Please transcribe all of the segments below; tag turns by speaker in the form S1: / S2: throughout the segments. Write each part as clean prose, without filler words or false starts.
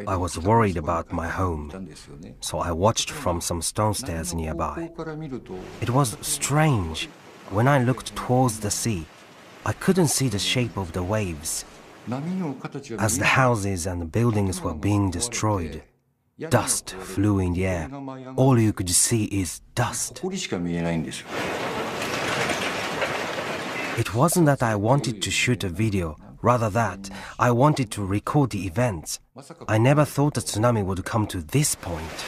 S1: I was worried about my home, so I watched from some stone stairs nearby. It was strange. When I looked towards the sea, I couldn't see the shape of the waves. As the houses and the buildings were being destroyed, dust flew in the air. All you could see is dust. It wasn't that I wanted to shoot a video, rather that I wanted to record the events. I never thought the tsunami would come to this point.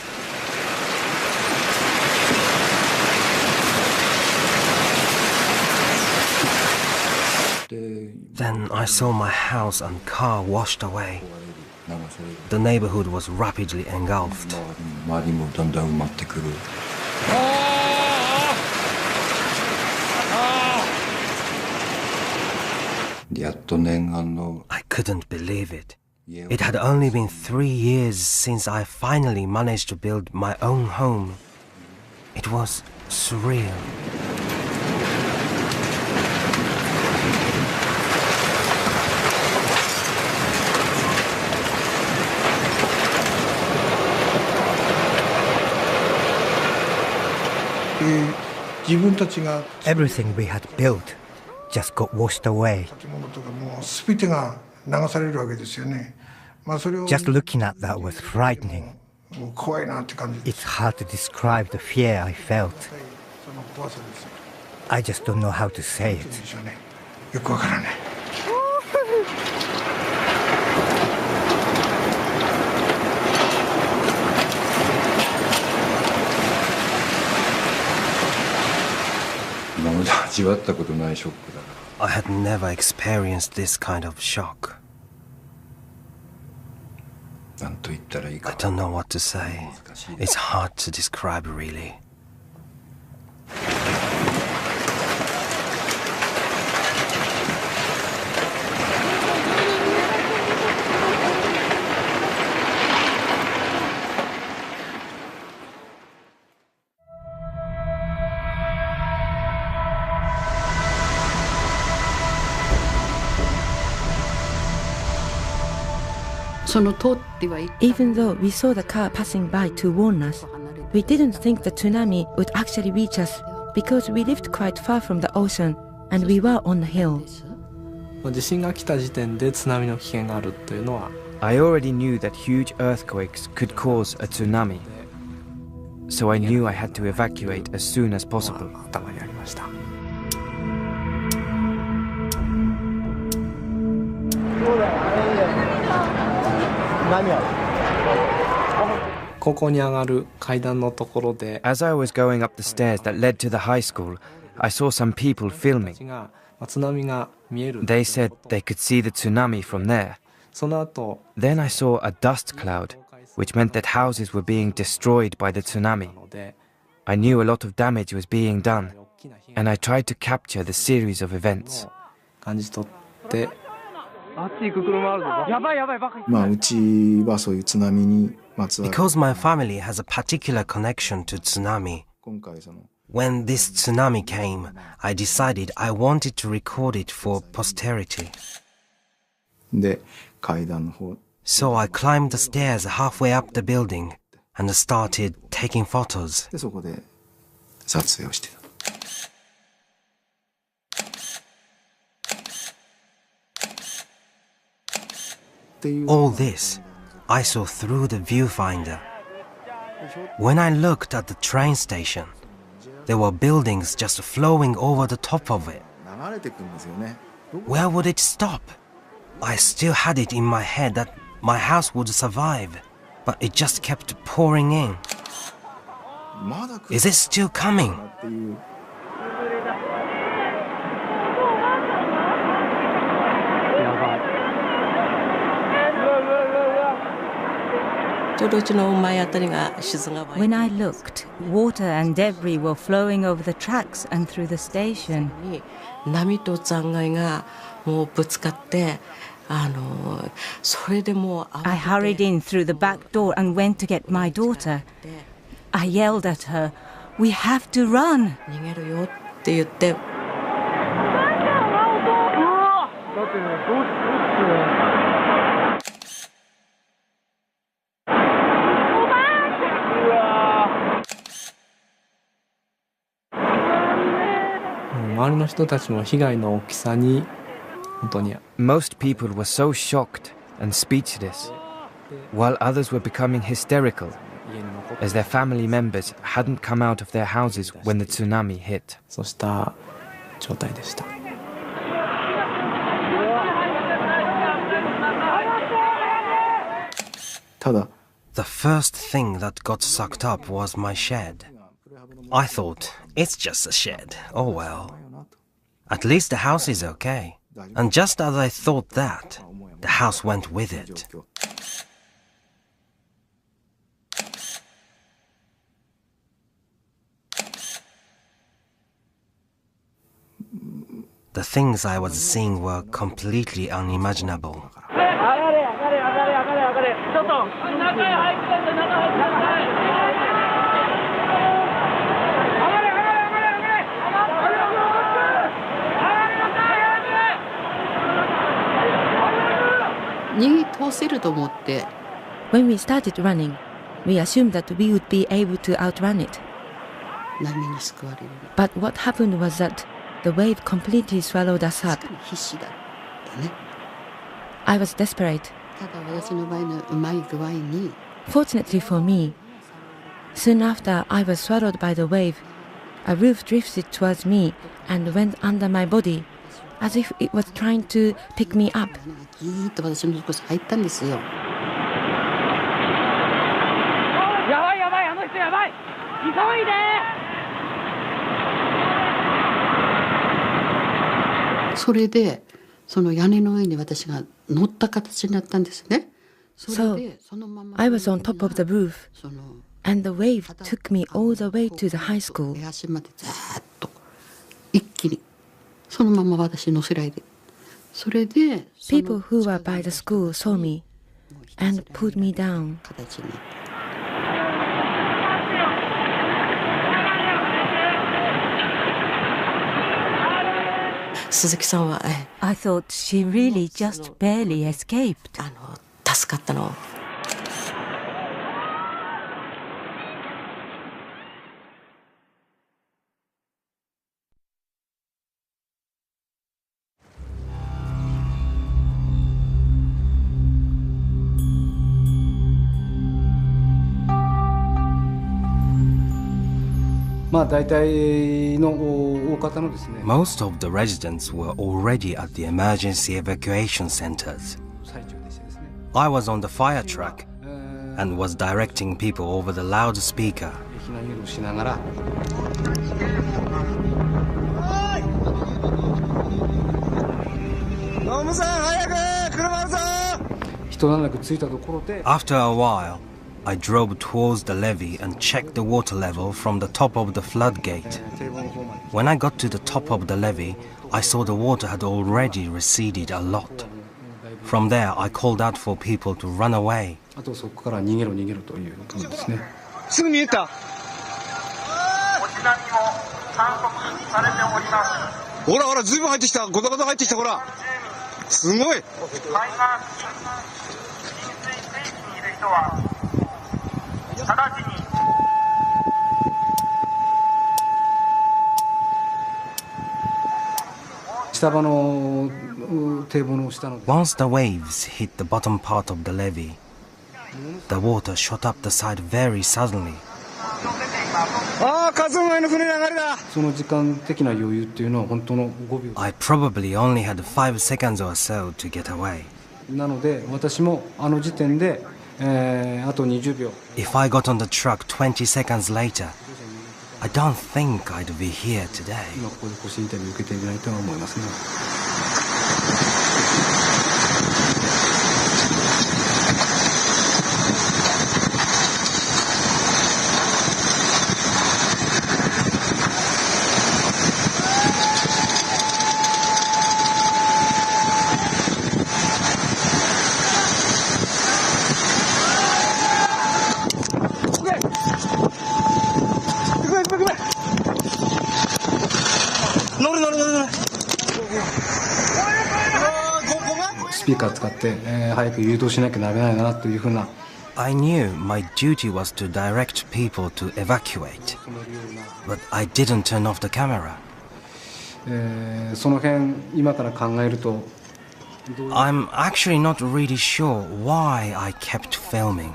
S1: Then I saw my house and car washed away. The neighborhood was rapidly engulfed. I couldn't believe it. It had only been 3 years since I finally managed to build my own home. It was surreal.
S2: Everything we had built just got washed away. Just looking at that was frightening. It's hard to describe the fear I felt. I just don't know how to say it.
S1: I had never experienced this kind of shock. I don't know what to say. It's hard to describe, really.
S3: Even though we saw the car passing by to warn us, we didn't think the tsunami would actually reach us because we lived quite far from the ocean and we were on the hill.
S4: I already knew that huge earthquakes could cause a tsunami, so I knew I had to evacuate as soon as possible. As I was going up the stairs that led to the high school, I saw some people filming. They said they could see the tsunami from there. Then I saw a dust cloud, which meant that houses were being destroyed by the tsunami. I knew a lot of damage was being done, and I tried to capture the series of events.
S1: Because my family has a particular connection to tsunami, when this tsunami came, I decided I wanted to record it for posterity. So I climbed the stairs halfway up the building and started taking photos. All this I saw through the viewfinder. When I looked at the train station, there were buildings just flowing over the top of it. Where would it stop? I still had it in my head that my house would survive, but it just kept pouring in. Is it still coming?
S3: When I looked, water and debris were flowing over the tracks and through the station. I hurried in through the back door and went to get my daughter. I yelled at her, "We have to run!"
S4: Most people were so shocked and speechless, while others were becoming hysterical, as their family members hadn't come out of their houses when the tsunami hit.
S5: そうした状態でした。
S1: The first thing that got sucked up was my shed. I thought, it's just a shed, oh well. At least the house is okay. And just as I thought that, the house went with it. The things I was seeing were completely unimaginable.
S3: When we started running, we assumed that we would be able to outrun it. But what happened was that the wave completely swallowed us up. I was desperate. Fortunately for me, soon after I was swallowed by the wave, a roof drifted towards me and went under my body, as if it was trying to pick me up.
S6: So
S3: I was on top of the roof, and the wave took me all the way to the high school. People who were by the school saw me and pulled me down.
S7: I thought she really just barely escaped.
S1: Most of the residents were already at the emergency evacuation centers. I was on the fire truck and was directing people over the loudspeaker. After a while, I drove towards the levee and checked the water level from the top of the floodgate. When I got to the top of the levee, I saw the water had already receded a lot. From there, I called out for people to run away. Once the waves hit the bottom part of the levee, the water shot up the side very suddenly. I probably only had 5 seconds or so to get away. If I got on the truck 20 seconds later, I don't think I'd be here today. I knew my duty was to direct people to evacuate, but I didn't turn off the camera. I'm actually not really sure why I kept filming.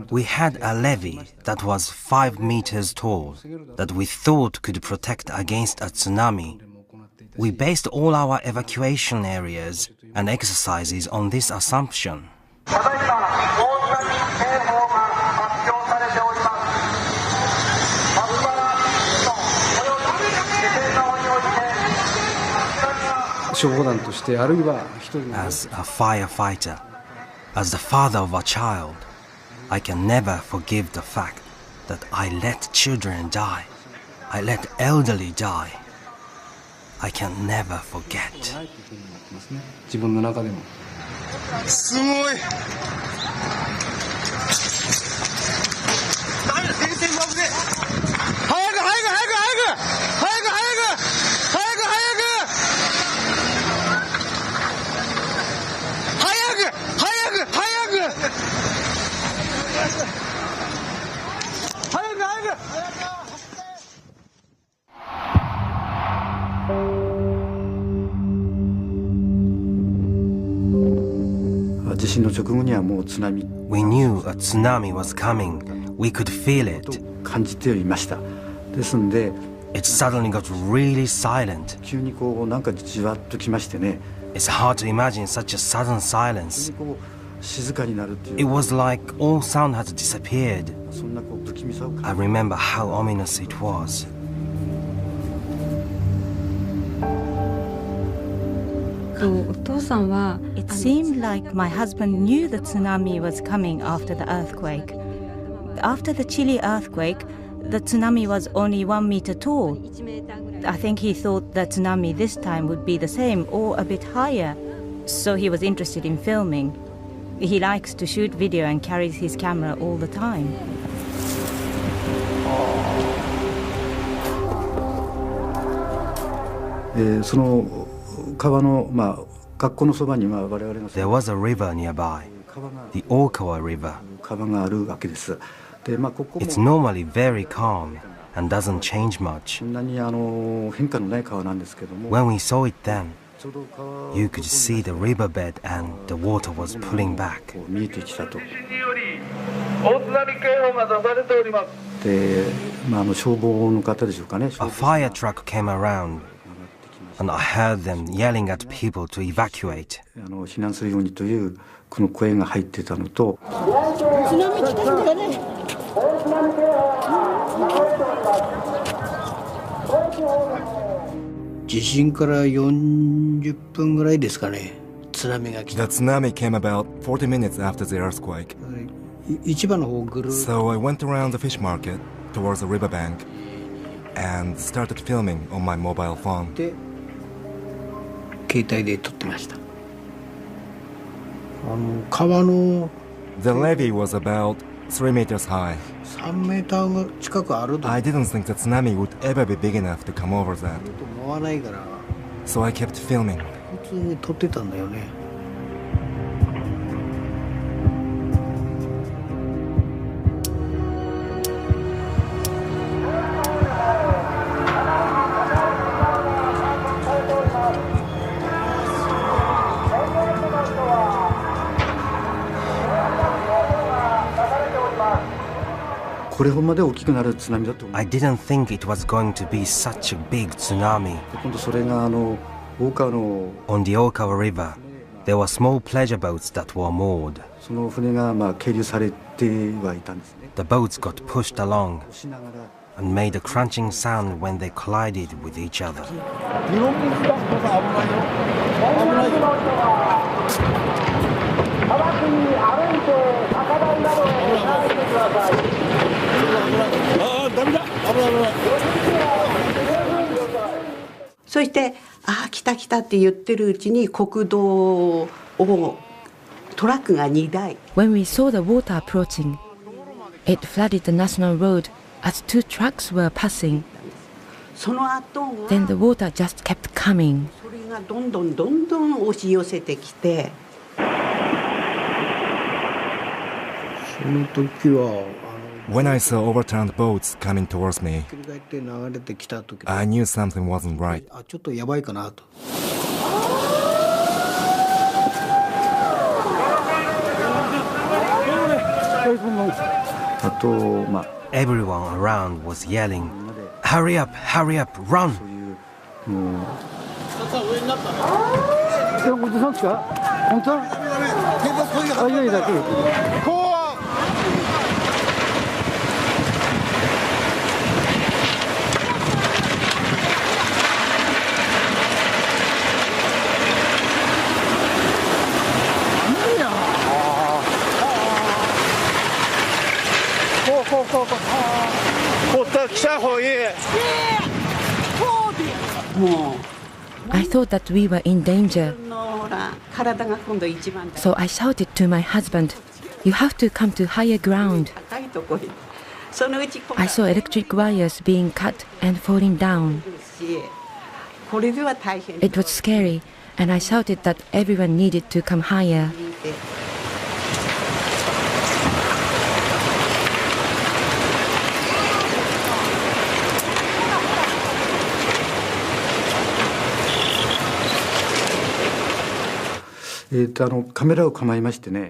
S1: We had a levee that was 5 meters tall that we thought could protect against a tsunami. We based all our evacuation areas and exercises on this assumption. As a firefighter, as the father of a child, I can never forgive the fact that I let children die. I let elderly die. I can never forget.
S6: 自分の中でも。すごい。ダメだ、先生上手で。早く。
S1: We knew a tsunami was coming. We could feel it. It suddenly got really silent. It's hard to imagine such a sudden silence. It was like all sound had disappeared. I remember how ominous it was.
S7: It seemed like my husband knew the tsunami was coming after the earthquake. After the Chile earthquake, the tsunami was only 1 meter tall. I think he thought the tsunami this time would be the same or a bit higher, so he was interested in filming. He likes to shoot video and carries his camera all the time.
S1: There was a river nearby, the Okawa River. It's normally very calm and doesn't change much. When we saw it then, you could see the riverbed and the water was pulling back. A fire truck came around, and I heard them yelling at people to evacuate.
S8: The tsunami came about 40 minutes after the earthquake. So I went around the fish market towards the riverbank and started filming on my mobile phone. The levee was about 3 meters high. I didn't think the tsunami would ever be big enough to come over that. So I kept filming.
S1: I didn't think it was going to be such a big tsunami. On the Okawa River, there were small pleasure boats that were moored. The boats got pushed along and made a crunching sound when they collided with each other.
S3: When we saw the water approaching, it flooded the national road as 2 trucks were passing. Then the water just kept coming.
S8: When I saw overturned boats coming towards me, I knew something wasn't right.
S1: Everyone around was yelling, hurry up, run!
S3: I thought that we were in danger. So I shouted to my husband, you have to come to higher ground. I saw electric wires being cut and falling down. It was scary, and I shouted that everyone needed to come higher.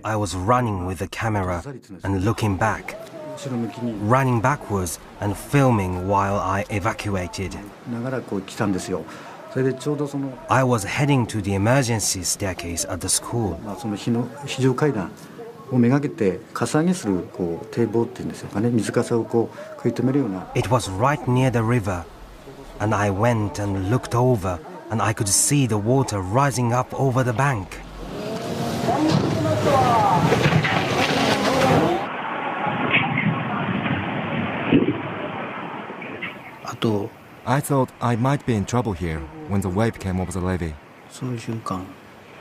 S1: I was running with the camera and looking back, running backwards and filming while I evacuated. I was heading to the emergency staircase at the school. It was right near the river, and I went and looked over, and I could see the water rising up over the bank.
S8: I thought I might be in trouble here when the wave came over the levee.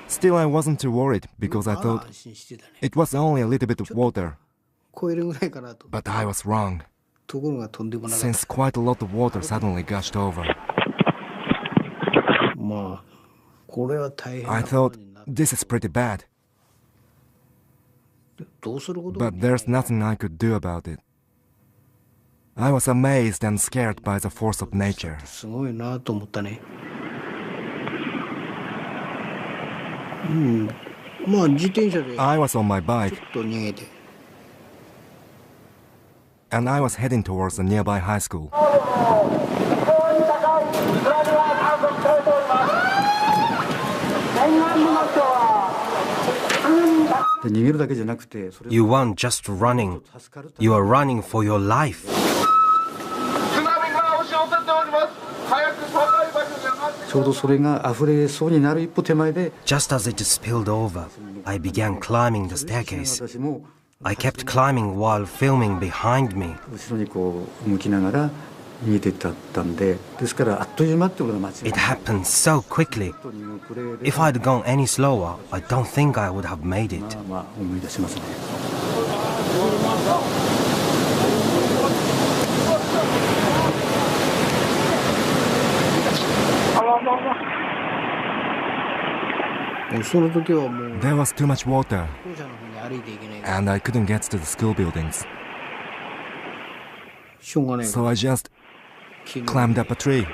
S8: Still, I wasn't too worried because I thought it was only a little bit of water. But I was wrong, since quite a lot of water suddenly gushed over. I thought, this is pretty bad. But there's nothing I could do about it. I was amazed and scared by the force of nature. I was on my bike, and I was heading towards the nearby high school.
S1: You weren't just running, you are running for your life. Just as it spilled over, I began climbing the staircase. I kept climbing while filming behind me. It happened so quickly. If I'd gone any slower, I don't think I would have made it.
S8: There was too much water, and I couldn't get to the school buildings. So I just climbed up a tree.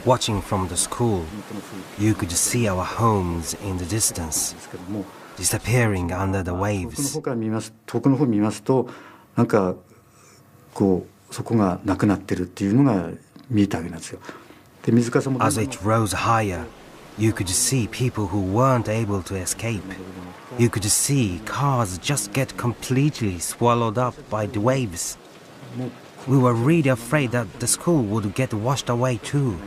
S1: Watching from the school, you could see our homes in the distance, disappearing under the waves. As it rose higher, you could see people who weren't able to escape. You could see cars just get completely swallowed up by the waves. We were really afraid that the school would get washed away too.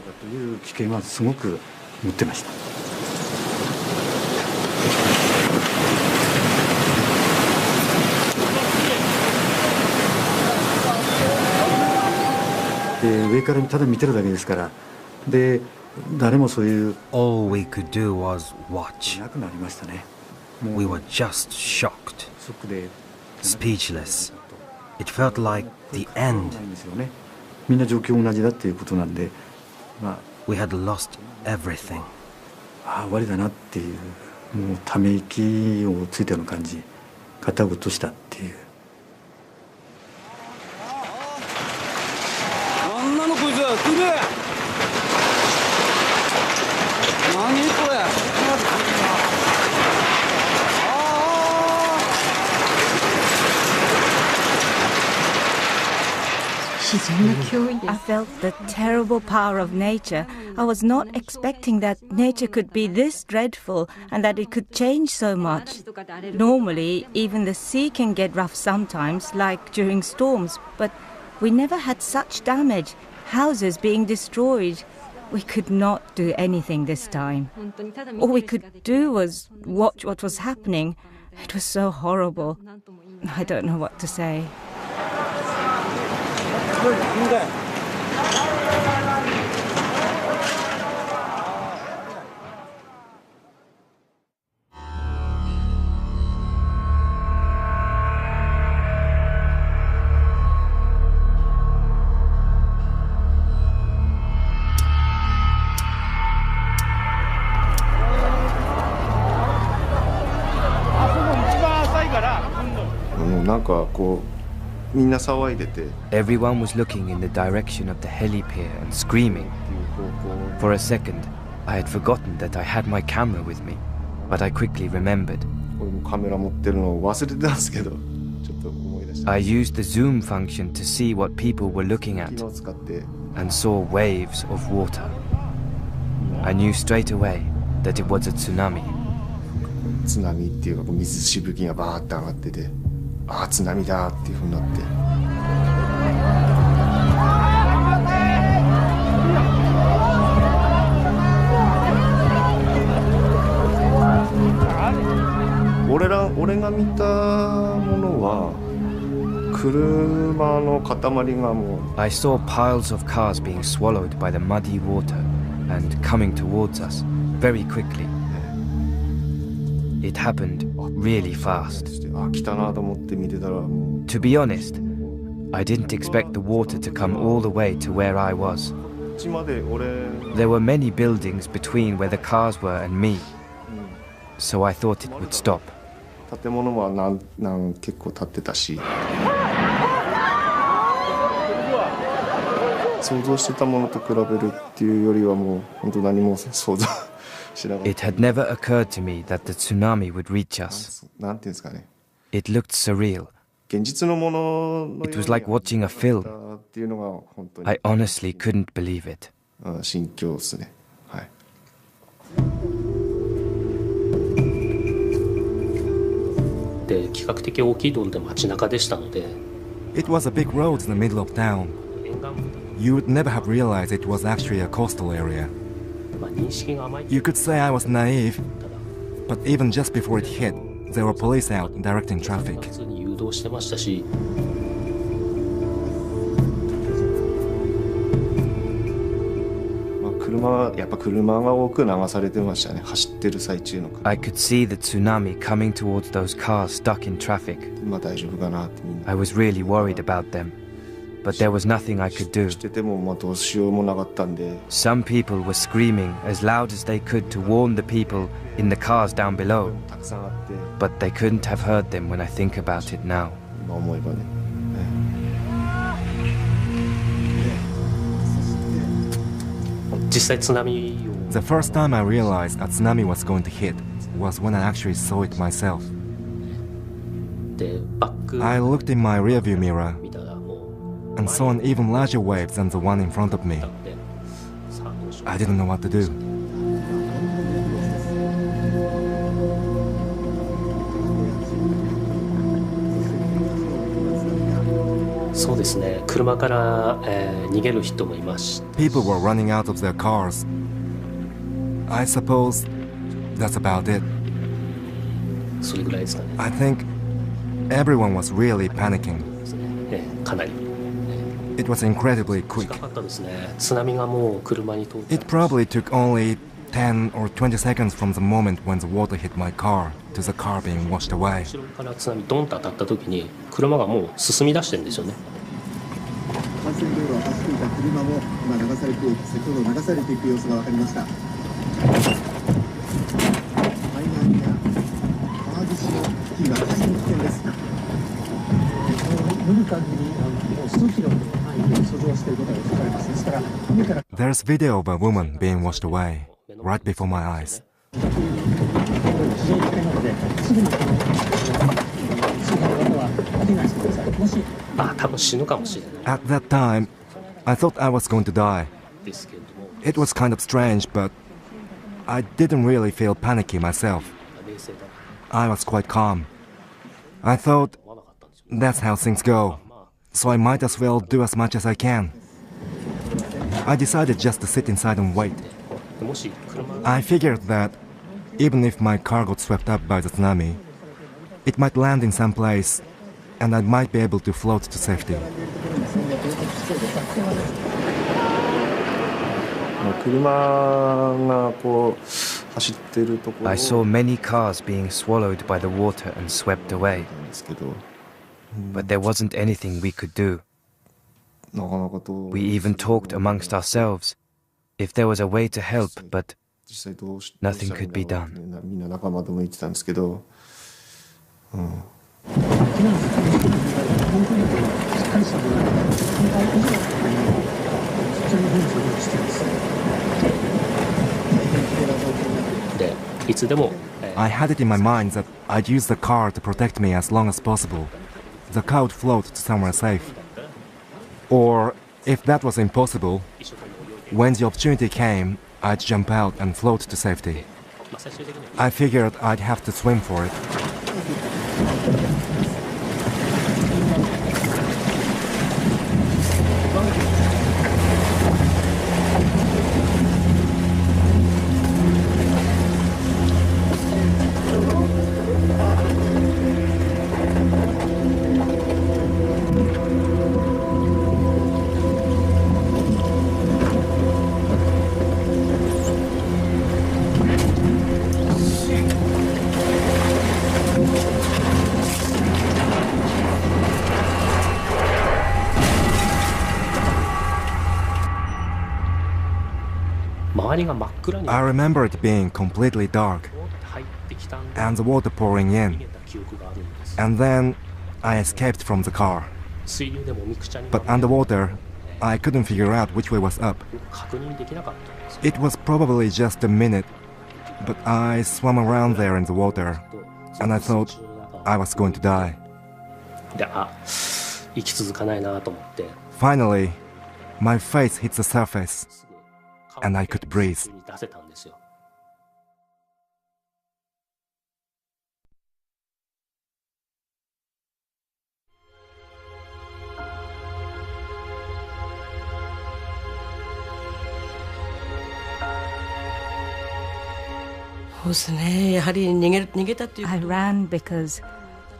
S1: All we could do was watch. We were just shocked, speechless. It felt like the end. We had lost everything.
S7: I felt the terrible power of nature. I was not expecting that nature could be this dreadful and that it could change so much. Normally, even the sea can get rough sometimes, like during storms, but we never had such damage, houses being destroyed. We could not do anything this time. All we could do was watch what was happening. It was so horrible. I don't know what to say.
S4: Everyone was looking in the direction of the heli-pier and screaming. For a second, I had forgotten that I had my camera with me, but I quickly remembered. I used the zoom function to see what people were looking at and saw waves of water. I knew straight away that it was a tsunami.
S8: 津波だっていう風になって。俺が見たものは車の塊がもう。
S4: I saw piles of cars being swallowed by the muddy water and coming towards us very quickly. It happened really fast. To be honest, I didn't expect the water to come all the way to where I was. There were many buildings between where the cars were and me, so I thought it would stop. It had never occurred to me that the tsunami would reach us. It looked surreal. It was like watching a film. I honestly couldn't believe it.
S8: 心境ですね。はい。
S9: で、比較的大きい道路で街中でしたので。
S8: It was a big road in the middle of town. You would never have realized it was actually a coastal area. You could say I was naive, but even just before it hit, there were police out directing traffic.
S4: could see the tsunami coming towards those cars stuck in traffic. I was really worried about them, but there was nothing I could do. Some people were screaming as loud as they could to warn the people in the cars down below, but they couldn't have heard them when I think about it now.
S8: The first time I realized a tsunami was going to hit was when I actually saw it myself. I looked in my rearview mirror and saw an even larger wave than the one in front of me. I didn't know what to do. People were running out of their cars. I suppose that's about it. I think everyone was really panicking. It was incredibly quick. It probably took only 10 or 20 seconds from the moment when the water hit my car to the car being washed away. There's video of a woman being washed away right before my eyes. At that time, I thought I was going to die. It was kind of strange, but I didn't really feel panicky myself. I was quite calm. I thought, that's how things go, so I might as well do as much as I can. I decided just to sit inside and wait. I figured that even if my car got swept up by the tsunami, it might land in some place and I might be able to float to safety.
S4: I saw many cars being swallowed by the water and swept away, but there wasn't anything we could do. We even talked amongst ourselves if there was a way to help, but nothing could be done.
S8: I had it in my mind that I'd use the car to protect me as long as possible. The car would float to somewhere safe. Or, if that was impossible, when the opportunity came, I'd jump out and float to safety. I figured I'd have to swim for it. I remember it being completely dark and the water pouring in, and then I escaped from the car. But underwater, I couldn't figure out which way was up. It was probably just a minute, but I swam around there in the water, and I thought I was going to die. Finally, my face hit the surface, and I could breathe.
S7: I ran because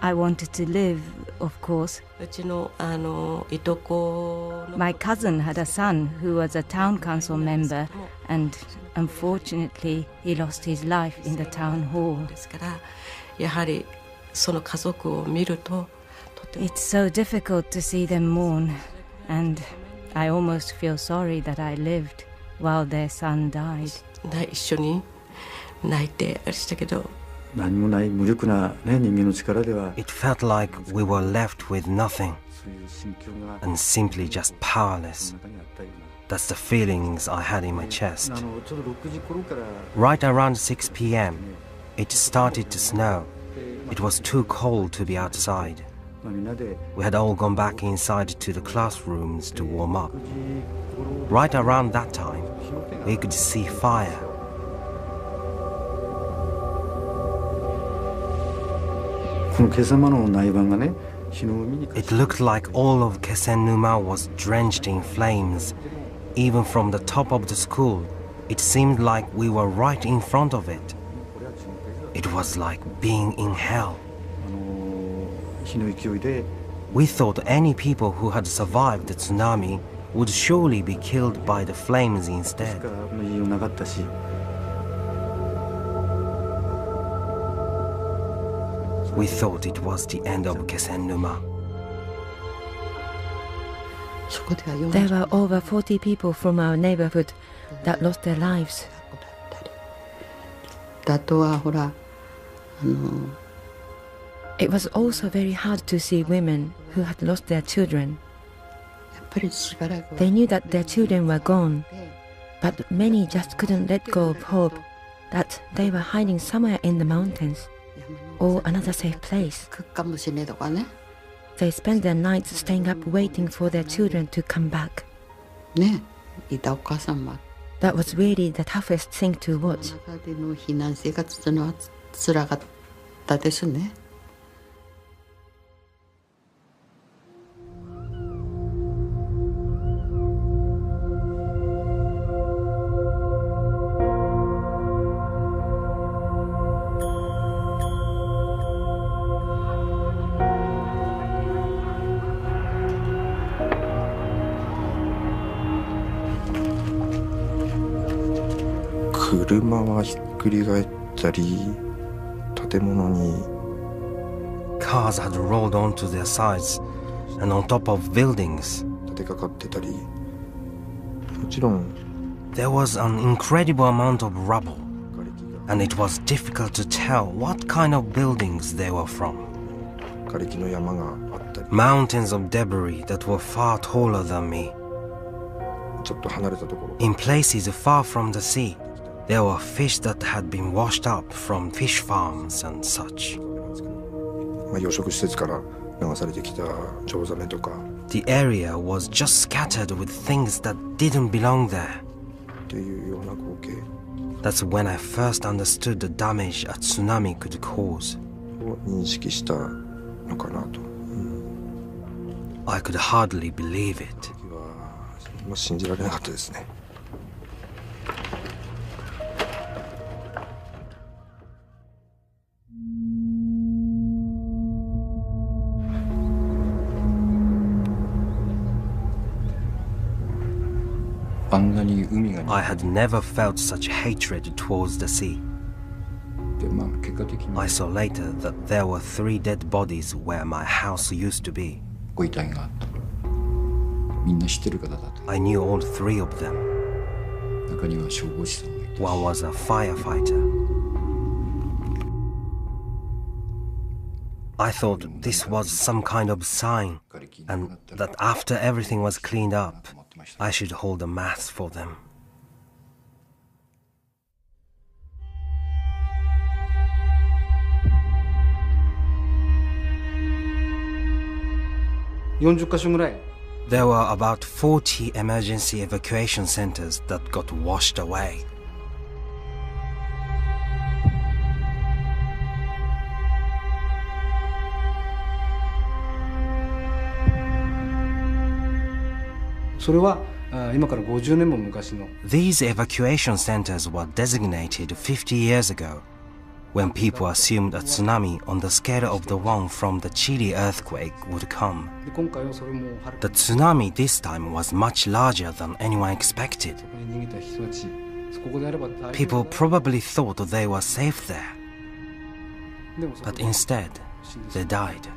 S7: I wanted to live, of course. My cousin had a son who was a town council member, and unfortunately he lost his life in the town hall. It's so difficult to see them mourn, and I almost feel sorry that I lived while their son died.
S1: It felt like we were left with nothing and simply just powerless. That's the feelings I had in my chest. Right around 6 p.m., it started to snow. It was too cold to be outside. We had all gone back inside to the classrooms to warm up. Right around that time, we could see fire. It looked like all of Kesenuma was drenched in flames. Even from the top of the school, it seemed like we were right in front of it. It was like being in hell. We thought any people who had survived the tsunami would surely be killed by the flames instead. We thought it was the end of Kesenuma.
S3: There were over 40 people from our neighborhood that lost their lives. It was also very hard to see women who had lost their children. They knew that their children were gone, but many just couldn't let go of hope that they were hiding somewhere in the mountains or another safe place. They spent their nights staying up waiting for their children to come back. That was really the toughest thing to watch.
S1: Cars had rolled onto their sides and on top of buildings. There was an incredible amount of rubble, and it was difficult to tell what kind of buildings they were from. Mountains of debris that were far taller than me. In places far from the sea, there were fish that had been washed up from fish farms and such. The area was just scattered with things that didn't belong there. That's when I first understood the damage a tsunami could cause. I could hardly believe it. I had never felt such hatred towards the sea. I saw later that there were 3 dead bodies where my house used to be. I knew all 3 of them. One was a firefighter. I thought this was some kind of sign, and that after everything was cleaned up, I should hold a mass for them. There were about 40 emergency evacuation centers that got washed away. These evacuation centers were designated 50 years ago. when people assumed a tsunami on the scale of the one from the Chile earthquake would come. The tsunami this time was much larger than anyone expected. People probably thought they were safe there, but instead, they died.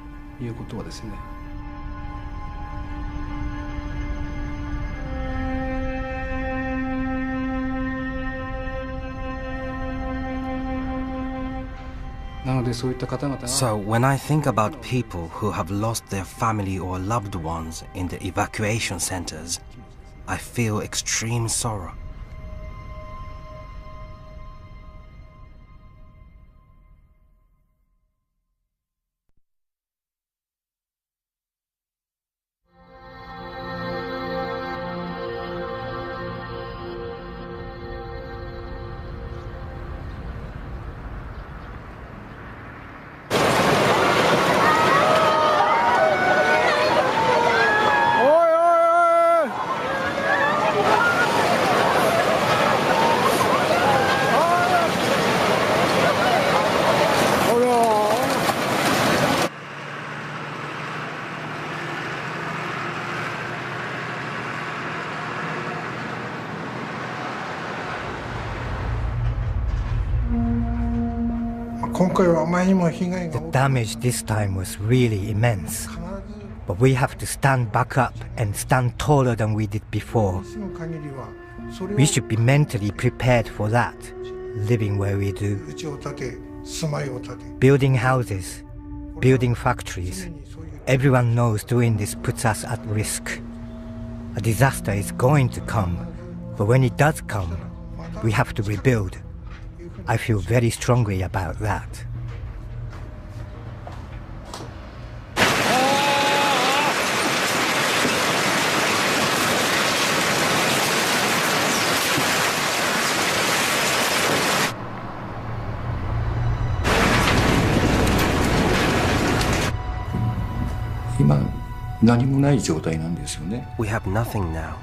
S1: So when I think about people who have lost their family or loved ones in the evacuation centers, I feel extreme sorrow.
S2: The damage this time was really immense, but we have to stand back up and stand taller than we did before. We should be mentally prepared for that, living where we do. Building houses, building factories. Everyone knows doing this puts us at risk. A disaster is going to come, but when it does come, we have to rebuild. I feel very strongly about that.
S1: We have nothing now.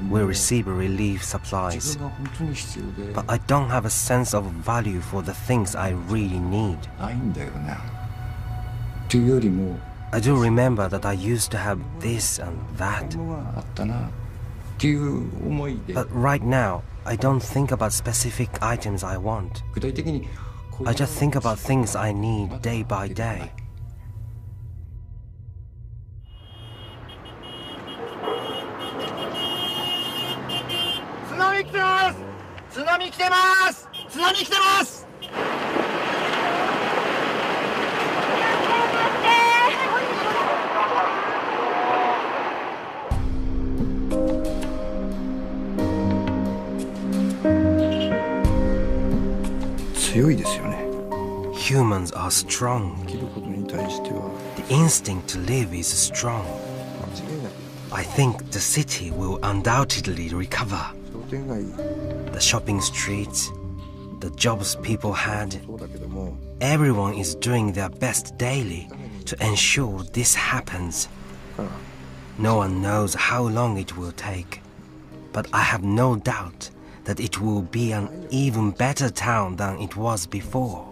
S1: We receive relief supplies, but I don't have a sense of value for the things I really need. I do remember that I used to have this and that, but right now I don't think about specific items I want. I just think about things I need day by day.
S10: Tsunami 来てます! Tsunami 来てます!
S1: Humans are strong. The instinct to live is strong. I think the city will undoubtedly recover. The shopping streets, the jobs people had, everyone is doing their best daily to ensure this happens. No one knows how long it will take, but I have no doubt that it will be an even better town than it was before.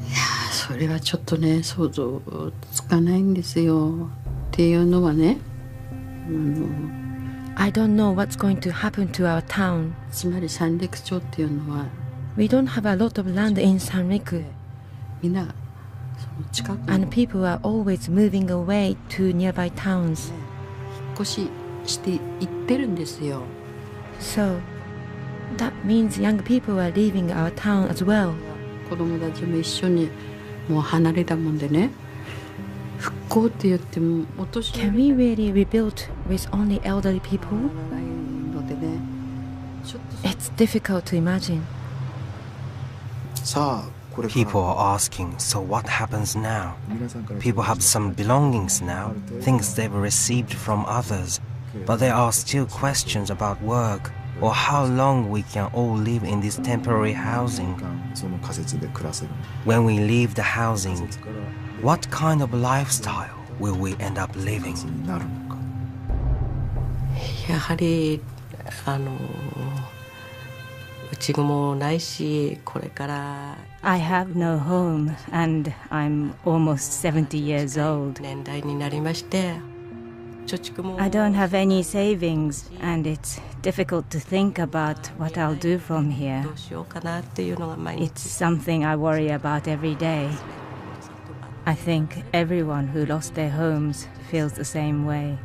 S11: Yeah, それはちょっとね、想像つかないんですよ。っていうのはね、
S3: I don't know what's going to happen to our town.
S11: つまり三陸町っていうのは、
S3: We don't have a lot of land in Sanriku.
S11: みんなその近く
S3: And people are always moving away to nearby towns.
S11: 引っ越しして行ってるんですよ。
S3: So that means young people are leaving our town as well.
S11: 子供たちも一緒にもう離れたもんでね。復興って言ってもお年寄り
S3: Can we really rebuild with only elderly people?
S11: のでね、
S3: It's difficult to imagine.
S1: People are asking, so what happens now? People have some belongings now, things they've received from others, but there are still questions about work or how long we can all live in this temporary housing. When we leave the housing, what kind of lifestyle will we end up living?
S12: やはり家具もないし、これから
S7: I have no home and I'm almost 70 years old.
S12: 年代になりまして、貯蓄も
S7: I don't have any savings and it's difficult to think about what I'll do from here.
S12: どうしようかなっていうのが毎日。
S7: It's something I worry about every day. I think everyone who lost their homes feels the same way.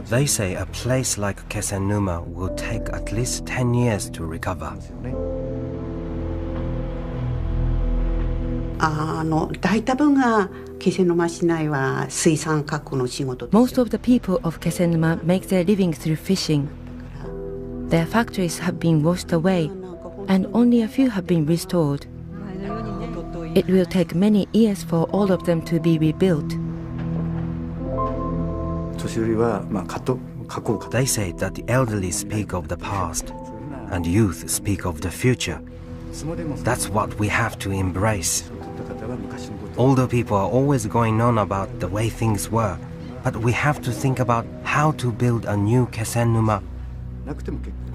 S1: They say a place like Kesenuma will take at least 10 years to recover.
S13: 大多分が気仙沼市内は水産加工の仕事です。
S3: Most of the people of Kesenuma make their living through fishing. Their factories have been washed away, and only a few have been restored. It will take many years for all of them to be rebuilt.
S1: They say that the elderly speak of the past, and youth speak of the future. That's what we have to embrace. Older people are always going on about the way things were, but we have to think about how to build a new Kesenuma.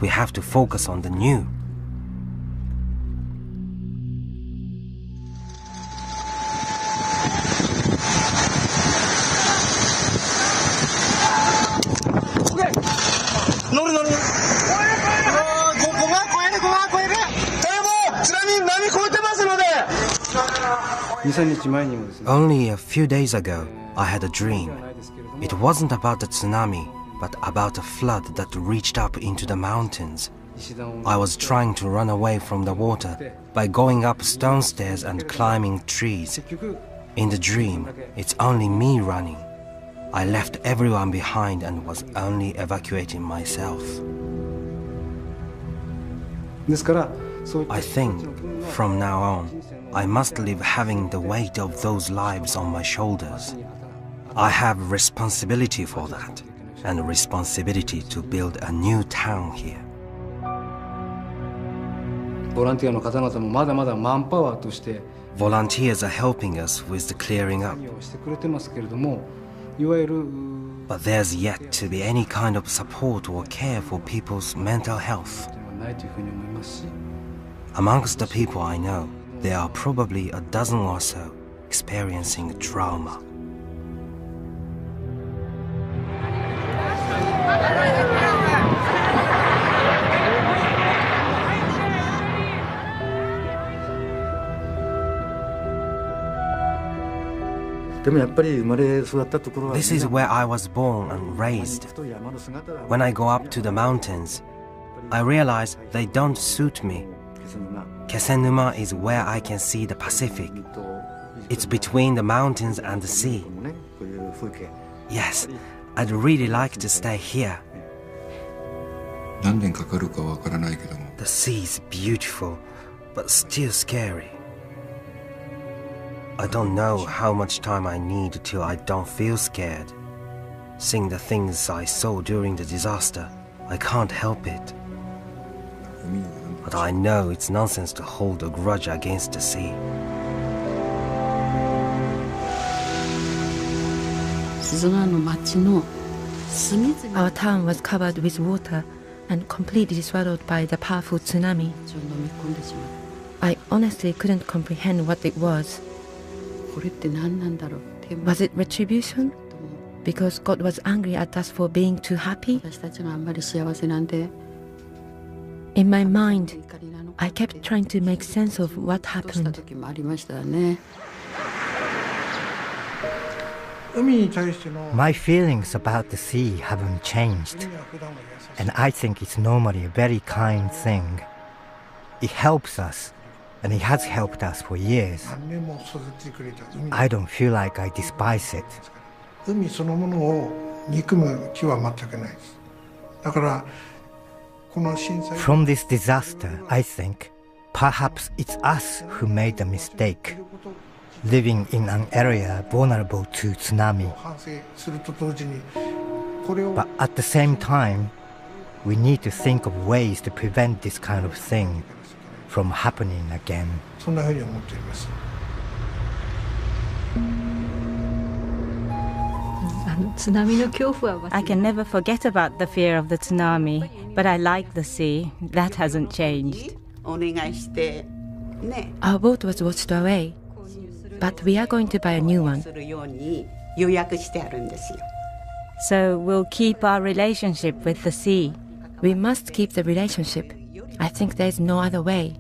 S1: We have to focus on the new. Only a few days ago, I had a dream. It wasn't about the tsunami, but about a flood that reached up into the mountains. I was trying to run away from the water by going up stone stairs and climbing trees. In the dream, it's only me running. I left everyone behind and was only evacuating myself. I think, from now on, I must live having the weight of those lives on my shoulders. I have responsibility for that, and a responsibility to build a new town here.
S6: ボランティアの方々もまだまだマンパワーとして
S1: Volunteers are helping us with the clearing up.
S6: してくれてますけれども、いわゆる
S1: But there's yet to be any kind of support or care for people's mental health.
S6: ないというふうに思いますし。
S1: Amongst the people I know, there are probably a dozen or so experiencing trauma. This is where I was born and raised. When I go up to the mountains, I realize they don't suit me. Kesenuma is where I can see the Pacific. It's between the mountains and the sea. Yes, I'd really like to stay here. The sea's beautiful, but still scary. I don't know how much time I need till I don't feel scared. Seeing the things I saw during the disaster, I can't help it. But I know it's nonsense to hold a grudge against the sea.
S3: Our town was covered with water and completely swallowed by the powerful tsunami. I honestly couldn't comprehend what it was. Was it retribution? Because God was angry at us for being too happy? In my mind, I kept trying to make sense of what happened.
S2: My feelings about the sea haven't changed, and I think it's normally a very kind thing. It helps us, and it has helped us for years. I don't feel like I despise it. From this disaster, I think, perhaps it's us who made a mistake, living in an area vulnerable to tsunami. But at the same time, we need to think of ways to prevent this kind of thing from happening again.
S7: I can never forget about the fear of the tsunami, but I like the sea. That hasn't changed.
S3: Our boat was washed away, but we are going to buy a new one.
S7: So we'll keep our relationship with the sea.
S3: We must keep the relationship. I think there's no other way.